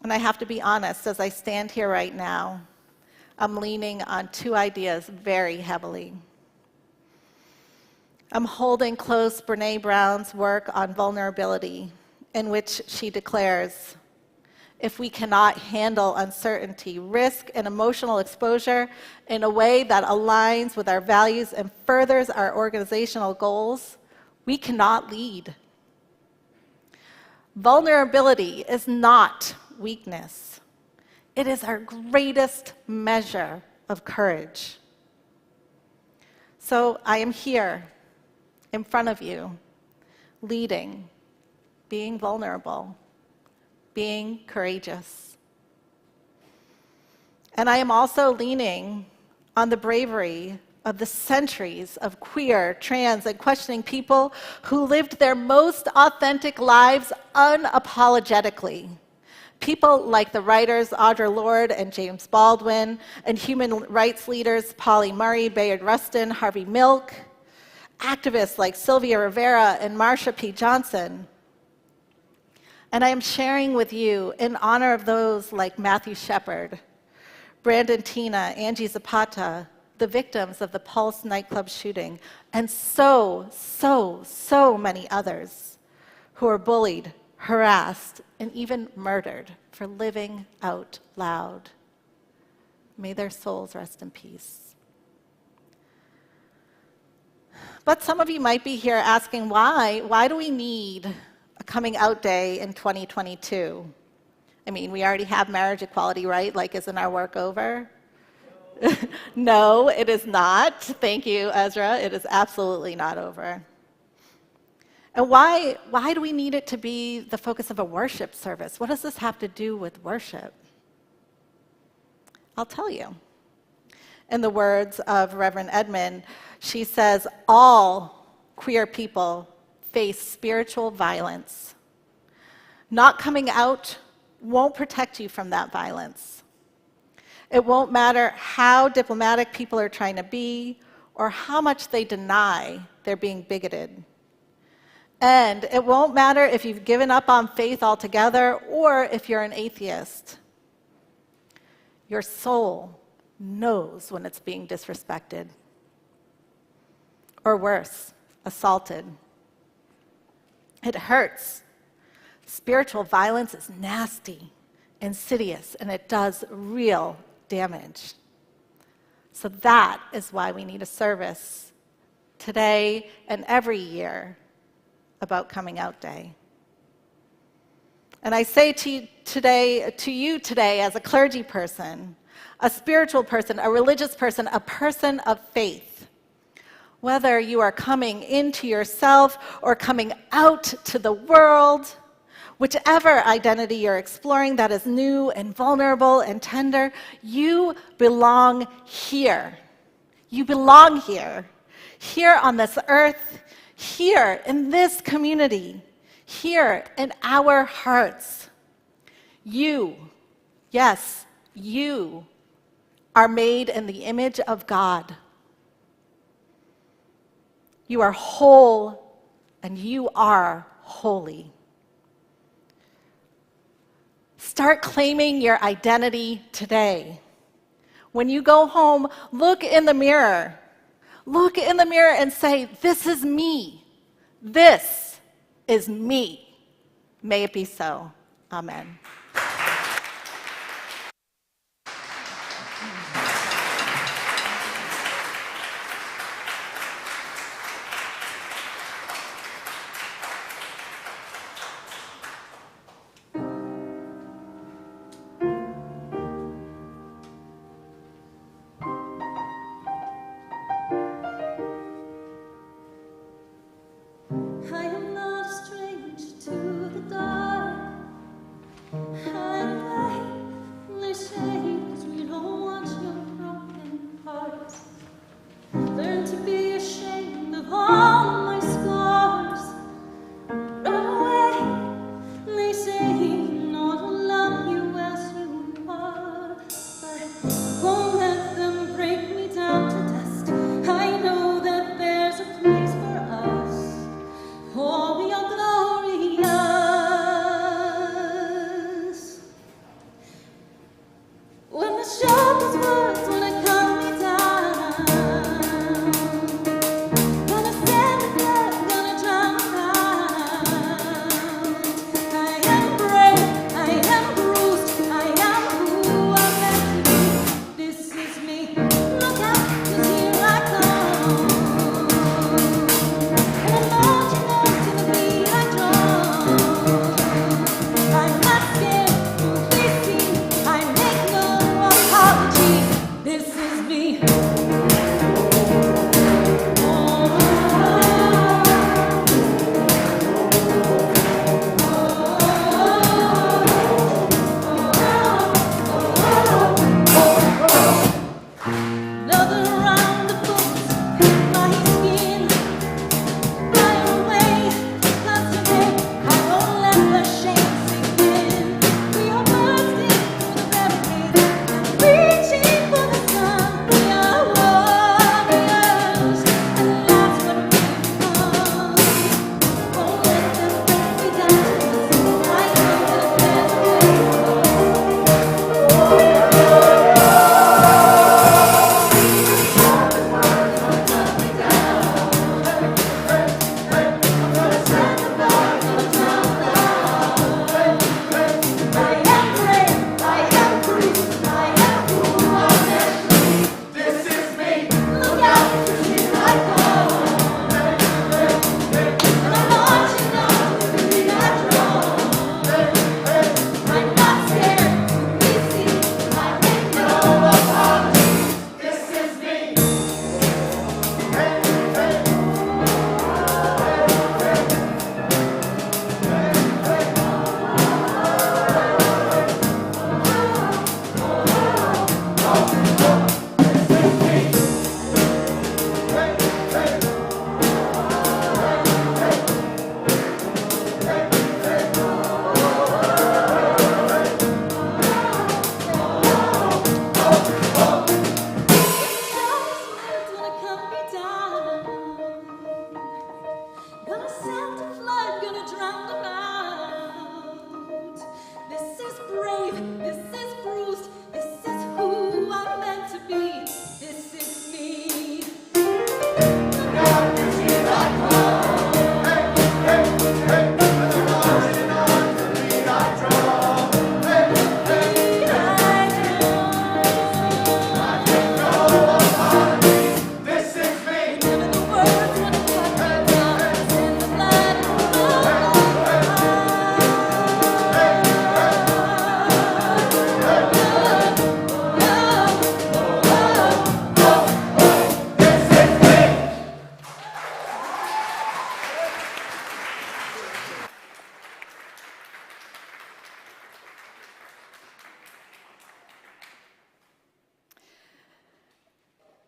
And I have to be honest, as I stand here right now, I'm leaning on two ideas very heavily. I'm holding close Brené Brown's work on vulnerability, in which she declares, if we cannot handle uncertainty, risk, and emotional exposure in a way that aligns with our values and furthers our organizational goals, we cannot lead. Vulnerability is not weakness. It is our greatest measure of courage. So I am here in front of you, leading, being vulnerable, being courageous. And I am also leaning on the bravery of the centuries of queer, trans, and questioning people who lived their most authentic lives unapologetically. People like the writers Audre Lorde and James Baldwin, and human rights leaders Polly Murray, Bayard Rustin, Harvey Milk, activists like Sylvia Rivera and Marsha P. Johnson. And I am sharing with you in honor of those like Matthew Shepard, Brandon Tina, Angie Zapata, the victims of the Pulse nightclub shooting, and so many others who are bullied, harassed, and even murdered for living out loud. May their souls rest in peace. But some of you might be here asking why? Why do we need a coming out day in 2022? I mean, we already have marriage equality, right? Like, isn't our work over? No, it is not. Thank you, Ezra. It is absolutely not over. And why do we need it to be the focus of a worship service? What does this have to do with worship? I'll tell you. In the words of Reverend Edmond, she says, all queer people face spiritual violence. Not coming out won't protect you from that violence. It won't matter how diplomatic people are trying to be or how much they deny they're being bigoted. And it won't matter if you've given up on faith altogether or if you're an atheist. Your soul knows when it's being disrespected. Or worse, assaulted. It hurts. Spiritual violence is nasty, insidious, and it does real damage. So that is why we need a service today and every year about Coming Out Day. And I say to you today as a clergy person, a spiritual person, a religious person, a person of faith, whether you are coming into yourself or coming out to the world, whichever identity you're exploring that is new and vulnerable and tender, you belong here. You belong here. Here on this earth, here in this community, here in our hearts. You, yes, you are made in the image of God. You are whole and you are holy. Start claiming your identity today. When you go home, look in the mirror. Look in the mirror and say, "This is me. This is me." May it be so. Amen. I am not a stranger to the dark.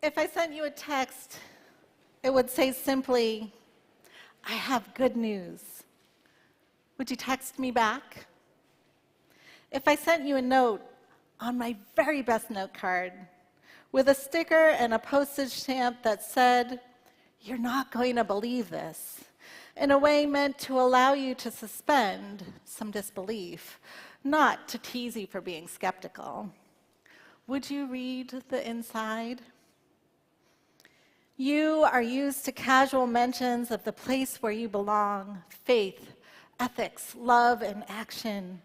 If I sent you a text, it would say simply, I have good news. Would you text me back? If I sent you a note on my very best note card with a sticker and a postage stamp that said, you're not going to believe this, in a way meant to allow you to suspend some disbelief, not to tease you for being skeptical, would you read the inside? You are used to casual mentions of the place where you belong, faith, ethics, love, and action.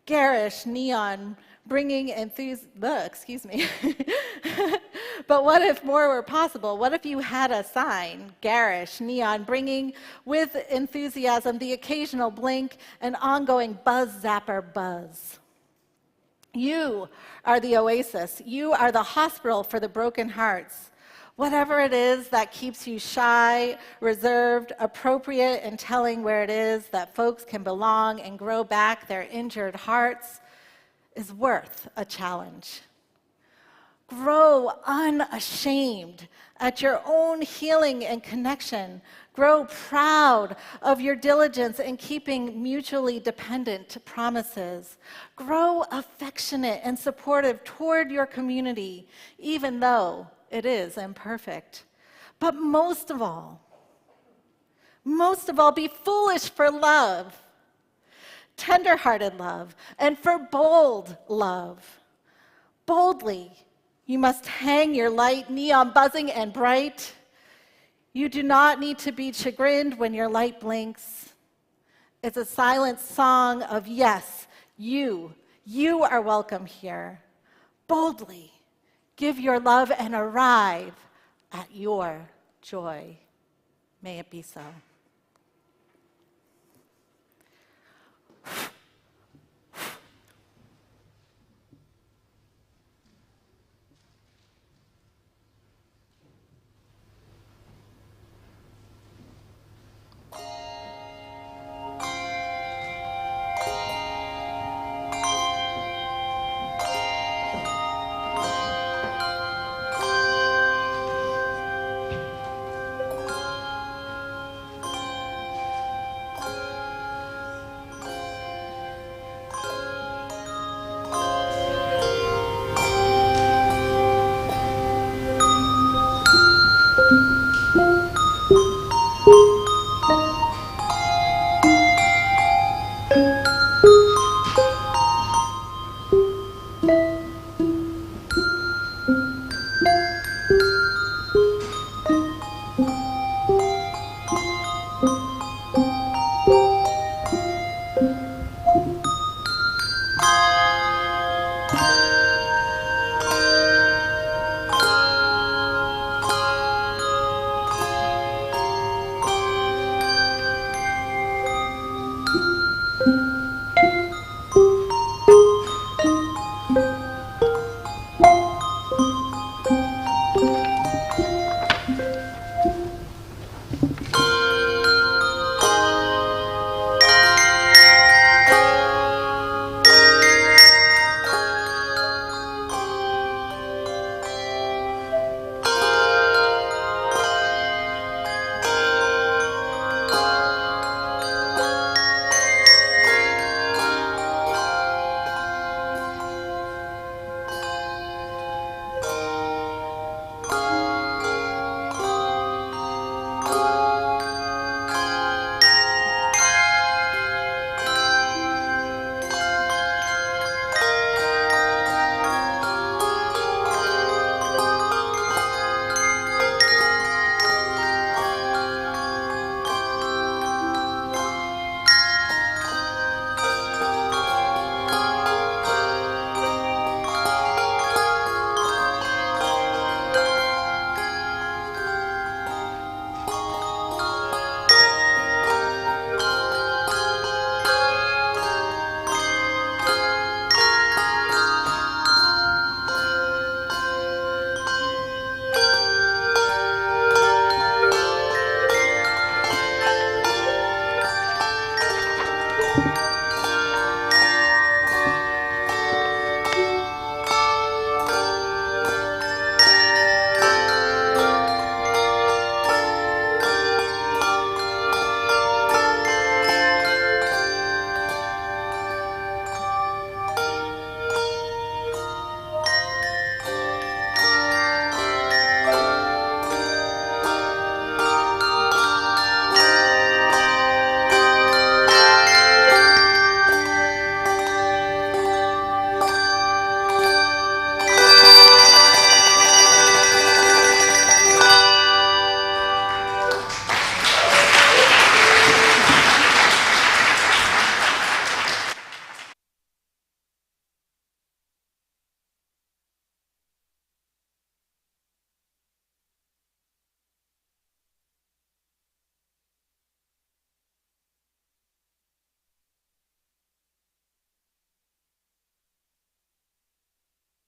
Garish neon bringing excuse me. But what if more were possible? What if you had a sign, garish neon, bringing with enthusiasm the occasional blink and ongoing buzz zapper buzz? You are the oasis. You are the hospital for the broken hearts. Whatever it is that keeps you shy, reserved, appropriate in telling where it is that folks can belong and grow back their injured hearts is worth a challenge. Grow unashamed at your own healing and connection. Grow proud of your diligence in keeping mutually dependent promises. Grow affectionate and supportive toward your community, even though it is imperfect. But most of all, be foolish for love, tender-hearted love, and for bold love. Boldly, you must hang your light, neon buzzing and bright. You do not need to be chagrined when your light blinks. It's a silent song of yes, you are welcome here. Boldly, give your love and arrive at your joy. May it be so.